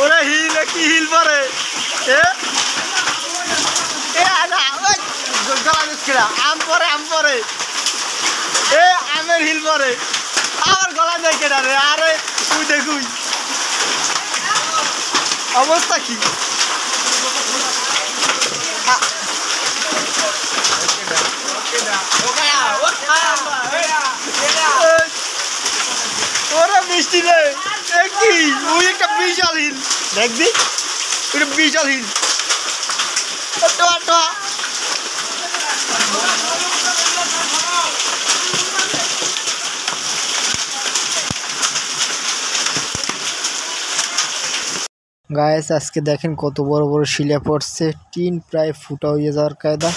ওরে হিল কি হিল পরে আম পরে আমের হিল পরে আমার গলা যায় কেনা রে। আরে তুই দেখুই অবস্থা কি ওরা মিষ্টি রে কি ওই একটা বিশাল হিল দেখবি ওটা বিশাল হিল টোয়া টোয়া গায়েস আজকে দেখেন কত বড় বড় শিলা পড়ছে টিন প্রায় ফুটা হয়ে যাওয়ার কায়দা।